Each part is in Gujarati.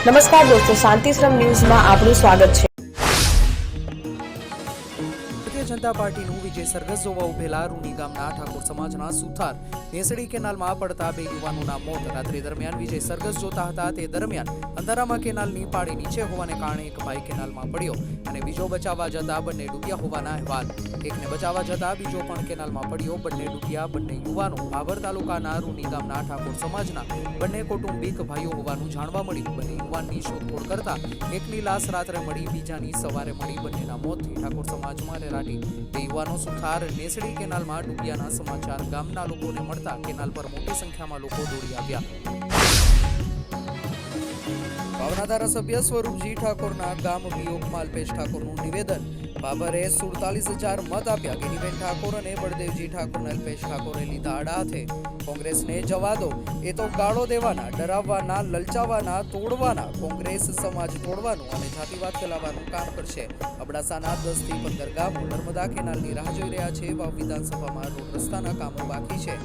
નમસ્કાર દોસ્તો, શાંતિશ્રમ ન્યૂઝમાં આપનું સ્વાગત છે. ભારતીય જનતા પાર્ટીનું વિજય સરઘસ જોવા ઉભેલા રૂની ગામના ઠાકોર સમાજના સુથાર નેસડી કેનાલમાં પડતા બે યુવાનોના મોત. રાત્રિ દરમિયાન વિજય સરઘસ જોતા હતા. તે દરમિયાન અંધારામાં કેનાલની પાળી નીચે હોવાને કારણે એક ભાઈ કેનાલમાં પડ્યો અને બીજો બચાવવા જતા બંને ડૂબ્યા હોવાના અહેવાલ. એકને બચાવવા જતા બીજો પણ કેનાલમાં પડ્યો. બંને ડૂબ્યા. બંને યુવાનો ભાભર તાલુકાના રૂની ગામના ઠાકોર સમાજના બંને કૌટુંબિક ભાઈઓ હોવાનું જાણવા મળ્યું. બંને યુવાનની શોધખોળ કરતા એકની લાશ રાત્રે મળી, બીજાની સવારે મળી. બંનેના મોતથી ઠાકોર સમાજમાં રેલાટી. બે યુવાનો સુથાર નેસડી કેનાલમાં ડૂબ્યાના સમાચાર ગામના લોકોને મળતા કેનાલ પર મોટી સંખ્યામાં લોકો દોડી આવ્યા. ભાવના ધારાસભ્ય સ્વરૂપજી ઠાકોરના ગામ વિયોગમાં અલ્પેશ ઠાકોરનું નિવેદન. બાબરે 47,000 મત આપ્યા. ગેનીબેન ઠાકોર અને બળદેવજી ઠાકોરને અલ્પેશ ઠાકોરે લીધા આડા હાથે. કોંગ્રેસને જવા દો, એ તો ગાળો દેવાના, ડરાવવાના, લલચાવવાના, તોડવાના, કોંગ્રેસ સમાજ તોડવાનું અને જાતિવાદ ફેલાવવાનું કામ કરશે. અબડાસાના 10 થી 15 ગામો નર્મદા કેનાલની રાહ જોઈ રહ્યા છે. વાવ વિધાનસભામાં રોડ રસ્તાના કામો બાકી છે.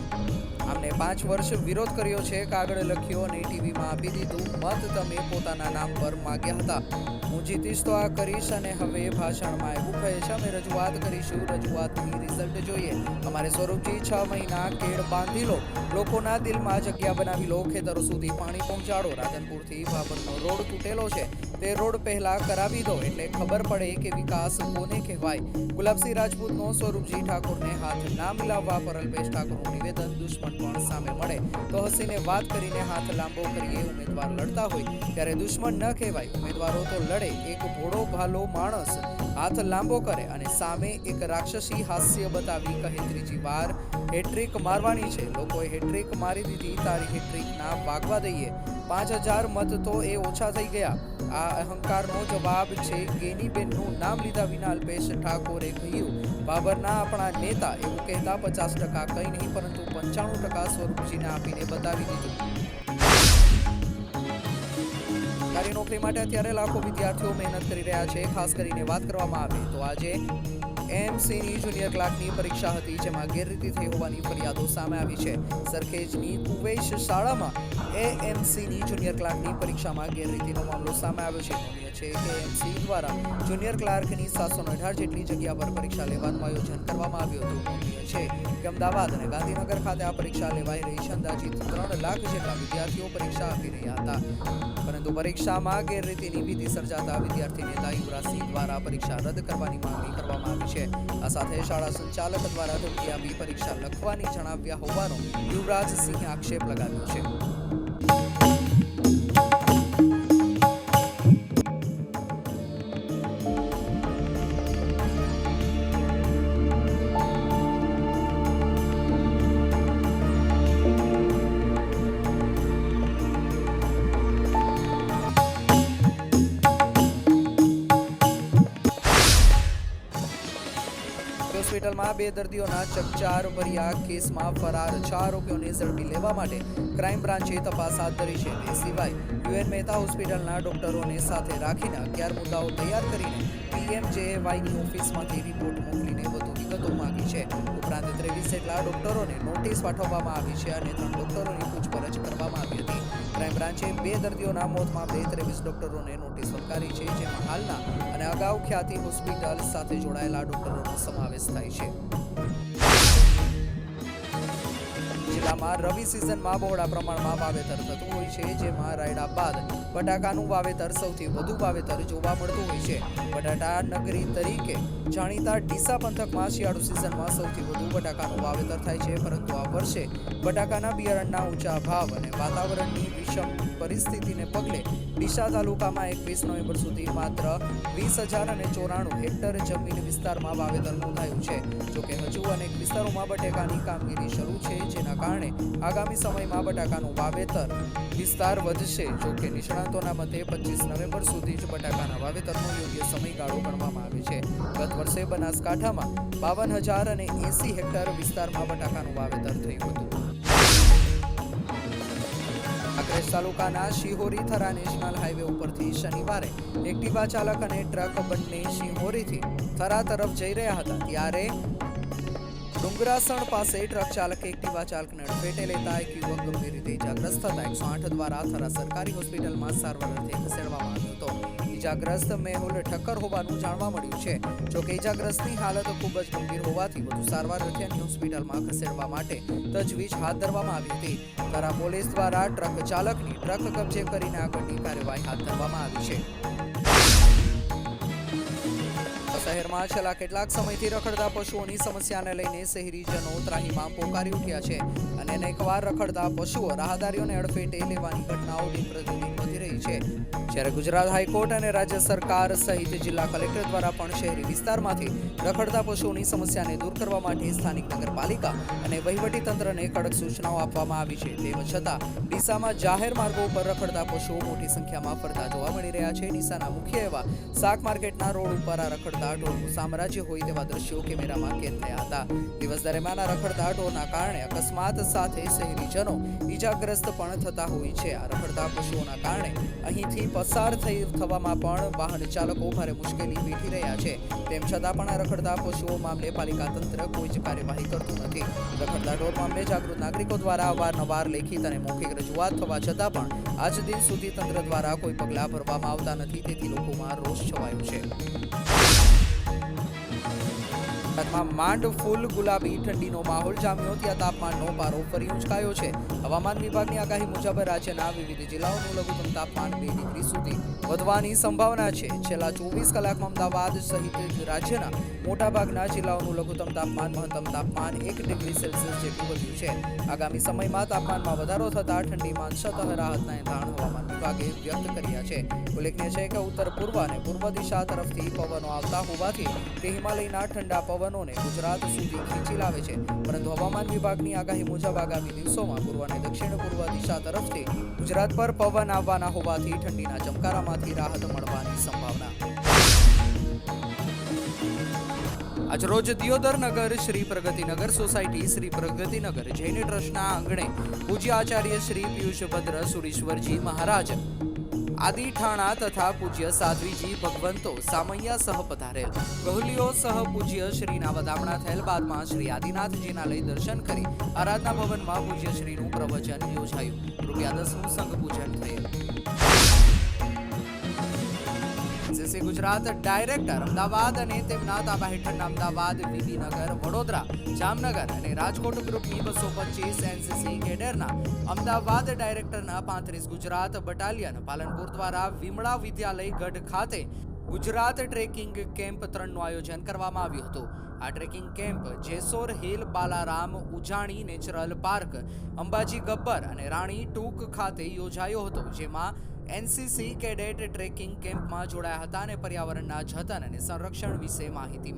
આમને 5 વર્ષ વિરોધ કર્યો છે. કાગળ લખ્યો અને ટીવીમાં આપી દીધું. મત તમે પોતાના નામ પર માગ્યા હતા. હું જીતીશ તો આ કરીશ અને હવે ભાષણમાં એવું કહે છે અમે રજૂઆત કરીશું. રજૂઆતની રિઝલ્ટ જોઈએ. અમારે સ્વરૂપજી 6 મહિના કેળ બાંધી લો, લોકોના દિલમાં જગ્યા બનાવી લો, ખેતરો સુધી પાણી પહોંચાડો. રાધનપુરથી ભાભરનો રોડ તૂટેલો છે, તે રોડ પહેલા કરાવી દો એટલે ખબર પડે કે વિકાસ કોને કહેવાય. ગુલાબસિંહ રાજપૂતનો સ્વરૂપજી ઠાકોરને હાથ ના મિલાવવા પર અલ્પેશ ઠાકોરનું નિવેદન. દુશ્મન પણ સામે મળે તો હસીને વાત કરીને હાથ લાંબો કરીએ. ઉમેદવાર લડતા હોય ત્યારે દુશ્મન ન કહેવાય. ઉમેદવારો તો લડે. એક ભોળો ભાલો માણસ હાથ લાંબો કરે અને સામે એક રાક્ષસી હાસ્ય બતાવી કહે ત્રીજી વાર હેટ્રિક મારવાની છે. લોકોએ હેટ્રિક મારી દીધી. તારી હેટ્રિક ના વાગવા દઈએ. 5,000 મત તો એ ઓછા થઈ ગયા. આ અહંકારનો જવાબ છે. ગેનીબેનનું નામ લીધા વિના અલ્પેશ ઠાકોરે કહ્યું બાબરના આપણા નેતા એવું કહેતા 50% કંઈ નહીં પરંતુ 95% સ્વરૂપજીને આપીને બતાવી દીધું. સરકારી નોકરી માટે અત્યારે લાખો વિદ્યાર્થીઓ મહેનત કરી રહ્યા છે. ખાસ કરીને વાત કરવામાં આવે તો આજે એએમસીની જુનિયર ક્લાર્કની પરીક્ષા હતી, જેમાં ગેરરીતિ થઈ હોવાની ફરિયાદો સામે આવી છે. સરખેજની કુવેશ શાળામાં એએમસીની જુનિયર ક્લાર્કની પરીક્ષામાં ગેરરીતિનો મામલો સામે આવ્યો છે. નોંધનીય છે કે એએમસી દ્વારા જુનિયર ક્લાર્કની 718 જેટલી જગ્યા પર પરીક્ષા લેવાનું આયોજન કરવામાં આવ્યું હતું. નોંધનીય છે કે અમદાવાદ અને ગાંધીનગર ખાતે આ પરીક્ષા લેવાઈ રહી છે. અંદાજિત 3 લાખ જેટલા વિદ્યાર્થીઓ પરીક્ષા આપી રહ્યા હતા, પરંતુ પરીક્ષામાં ગેરરીતિની ભીતિ સર્જાતા વિદ્યાર્થી નેતા યુવરાજસિંહ દ્વારા પરીક્ષા રદ કરવાની માંગણી કરવામાં આવી છે. આ સાથે શાળા સંચાલક દ્વારા ધમકી આપી પરીક્ષા લખવાની જણાવ્યા હોવાનો યુવરાજસિંહે આક્ષેપ લગાવ્યો છે. હોસ્પિટલમાં 2 દર્દીઓના ચકચાર ભર્યા કેસમાં ફરાર 6 આરોપીઓને ઝડપી લેવા માટે ક્રાઇમ બ્રાન્ચે તપાસ હાથ ધરી છે. એ સિવાય યુએન મહેતા હોસ્પિટલના ડોક્ટરોને સાથે રાખીને 11 મુદ્દાઓ તૈયાર કરીને પીએમજેએવાયની ઓફિસમાંથી રિપોર્ટ મોકલીને વધુ વિગતો માંગી છે. ઉપરાંત 23 જેટલા ડોક્ટરોને નોટિસ પાઠવવામાં આવી છે અને 3 ડોક્ટરોની પૂછપરછ કરવામાં આવી હતી. ક્રાઇમ બ્રાન્ચે 2 દર્દીઓના મોતમાં 23 ડોક્ટરોને નોટિસ ફટકારી છે, જેમાં હાલના અને અગાઉ ખ્યાતિ હોસ્પિટલ સાથે જોડાયેલા ડોક્ટરોનો સમાવેશ થાય છે. જિલ્લામાં રવિ સિઝનમાં બહોળા પ્રમાણમાં વાવેતર થતું હોય છે, જેમાં રાયડા બાદ બટાકાનું વાવેતર સૌથી વધુ વાવેતર જોવા મળતું હોય છે. બટાટા નગરી તરીકે જાણીતા ડીસા પંથકમાં શિયાળુ સિઝનમાં સૌથી વધુ બટાકાનું વાવેતર થાય છે, પરંતુ આ વર્ષે બટાકાના બિયારણના ઊંચા ભાવ અને વાતાવરણની વિષમ પરિસ્થિતિને પગલે ડીસા તાલુકામાં 21 નવેમ્બર સુધી માત્ર 20,094 હેક્ટર જમીન વિસ્તારમાં વાવેતર નોંધાયું છે. જોકે હજુ અનેક વિસ્તારોમાં બટાકાની કામગીરી શરૂ છે, જેના કારણે આગામી સમયમાં બટાકાનું વાવેતર વિસ્તાર વધશે. જોકે નિષ્ણાતોના મતે 25 નવેમ્બર સુધી જ બટાકાના વાવેતરનો યોગ્ય સમયગાળો ગણવામાં આવે છે. ગત વર્ષે બનાસકાંઠામાં 52,080 હેક્ટર વિસ્તારમાં બટાકાનું વાવેતર થયું હતું. કાંકરેજ તાલુકાના શિહોરી થરા નેશનલ હાઈવે ઉપરથી શનિવારે એક્ટિવા ચાલક અને ટ્રક બંને શિહોરીથી થરા તરફ જઈ રહ્યા હતા, ત્યારે ડુંગરાસણ પાસે ટ્રક ચાલકે એક્ટિવા ચાલકને અડફેટે લેતા એક યુવક ગંભીર રીતે ઇજાગ્રસ્ત થતા 108 દ્વારા થરા સરકારી હોસ્પિટલમાં સારવાર અર્થે ખસેડવામાં આવ્યો હતો. ઇજાગ્રસ્ત મેહુલ ઠક્કર હોવાનું જાણવા મળ્યું છે. જોકે ઇજાગ્રસ્તની હાલત ખૂબ જ ગંભીર હોવાથી વધુ સારવાર અર્થે અન્ય હોસ્પિટલમાં ખસેડવા માટે તજવીજ હાથ ધરવામાં આવી હતી. થરા પોલીસ દ્વારા ટ્રક ચાલકની ટ્રક કબજે કરીને આગળની કાર્યવાહી હાથ ધરવામાં આવી છે. શહેરમાં છેલ્લા કેટલાક સમયથી રખડતા પશુઓની સમસ્યાને લઈને શહેરીજનો ત્રાહિમામ પોકારી ઉઠ્યા છે અને અનેકવાર રખડતા પશુઓ રાહદારીઓને અડફેટે લેવાની ઘટનાઓ દિન પ્રતિદિન વધી રહી છે. જ્યારે ગુજરાત હાઈકોર્ટ અને રાજ્ય સરકાર સહિત જિલ્લા કલેક્ટર દ્વારા પણ શહેરી વિસ્તારમાંથી રખડતા પશુઓની સમસ્યાને દૂર કરવા માટે સ્થાનિક નગરપાલિકા અને વહીવટીતંત્રને કડક સૂચનાઓ આપવામાં આવી છે. તેમ છતાં ડીસામાં જાહેર માર્ગો ઉપર રખડતા પશુઓ મોટી સંખ્યામાં ફરતા જોવા મળી રહ્યા છે. ડીસાના મુખ્ય એવા શાક માર્કેટના રોડ ઉપર આ રખડતા ઢોરનું સામ્રાજ્ય હોય તેવા દ્રશ્યો કેમેરામાં કેદ થયા હતા. દિવસ દરમિયાન આ રખડતા ઢોરના કારણે અકસ્માત સાથે શહેરીજનો ઈજાગ્રસ્ત પણ થતા હોય છે. આ રખડતા પશુઓના કારણે અહીંથી પસાર થવામાં પણ વાહન ચાલકો ભારે મુશ્કેલી વેઠી રહ્યા છે. તેમ છતાં પણ આ રખડતા પશુઓ મામલે પાલિકા તંત્ર કોઈ જ કાર્યવાહી કરતું નથી. રખડતા ઢોર મામલે જાગૃત નાગરિકો દ્વારા અવારનવાર લેખિત અને મૌખિક રજૂઆત થવા છતાં પણ આજ દિન સુધી તંત્ર દ્વારા કોઈ પગલાં ભરવામાં આવતા નથી. તેથી લોકોમાં રોષ છવાયો છે. ગુજરાતમાં માંડ ફૂલ ગુલાબી ઠંડીનો માહોલ જામ્યો. ત્યાં તાપમાનનો પારો ફરી ઊંચકાયો છે. હવામાન વિભાગની આગાહી મુજબ રાજ્યના વિવિધ જિલ્લાઓનું લઘુત્તમ તાપમાન 2 ડિગ્રી સુધી વધવાની સંભાવના છે. છેલ્લા 24 કલાકમાં અમદાવાદ સહિત રાજ્યના મોટાભાગના જિલ્લાઓનું લઘુત્તમ તાપમાન મહત્તમ તાપમાન 1 ડિગ્રી સેલ્સિયસ જેટલું વધ્યું છે. આગામી સમયમાં તાપમાનમાં વધારો થતા ઠંડીમાં અંશતઃ રાહતના એંધાણ હવામાન વિભાગે વ્યક્ત કર્યા છે. ઉલ્લેખનીય છે કે ઉત્તર પૂર્વ અને પૂર્વ દિશા તરફથી પવનો આવતા હોવાથી તે હિમાલયના ઠંડા પવનોને ગુજરાત સુધી ખેંચી લાવે છે. પરંતુ હવામાન વિભાગની આગાહી મુજબ આગામી દિવસોમાં પૂર્વ અને દક્ષિણ પૂર્વ દિશા તરફથી ગુજરાત પર પવન આવવાના હોવાથી ઠંડીના ચમકારામાંથી રાહત મળવાની સંભાવના. આજરોજ દિયોદર નગર શ્રી પ્રગતિનગર સોસાયટી શ્રી પ્રગતિનગર જૈન ટ્રસ્ટના આંગણે પૂજ્ય આચાર્ય શ્રી પિયુષ ભદ્ર સુરીશ્વરજી મહારાજ આદિ ઠાણા તથા પૂજ્ય સાધ્વીજી ભગવંતો સામૈયા સહ પધારેલ. ગહલીઓ સહ પૂજ્ય શ્રીના વધામણા થયેલ બાદમાં શ્રી આદિનાથજીના લઈ દર્શન કરી આરાધના ભવનમાં પૂજ્ય શ્રીનું પ્રવચન યોજાયું. રૂપિયા 10નું સંઘ પૂજન થયેલ. એનસીસી ગુજરાત ડાયરેક્ટર અમદાવાદ અને તેમના તાબા હેઠળના અમદાવાદ, વિબીનગર, વડોદરા, જામનગર અને રાજકોટ ગ્રુપની 225 એનસીસી કેડરના અમદાવાદ ડાયરેક્ટરના 35 ગુજરાત બટાલિયન પાલનપુર દ્વારા વિમળા વિદ્યાલય ગઢ ખાતે ગુજરાત ટ્રેકિંગ કેમ્પ 3નું આયોજન કરવામાં આવ્યું હતું. આ trekking camp Jessore hill, Balaram, ઉજાણી નેચરલ પાર્ક, અંબાજી ગબ્બર અને રાણી ટૂંક ખાતે યોજાયો હતો. જેમાં એનસીસી કેડેટ ટ્રેકિંગ કેમ્પમાં જોડાયા હતા અને પર્યાવરણના જતન અને સંરક્ષણ વિશે માહિતી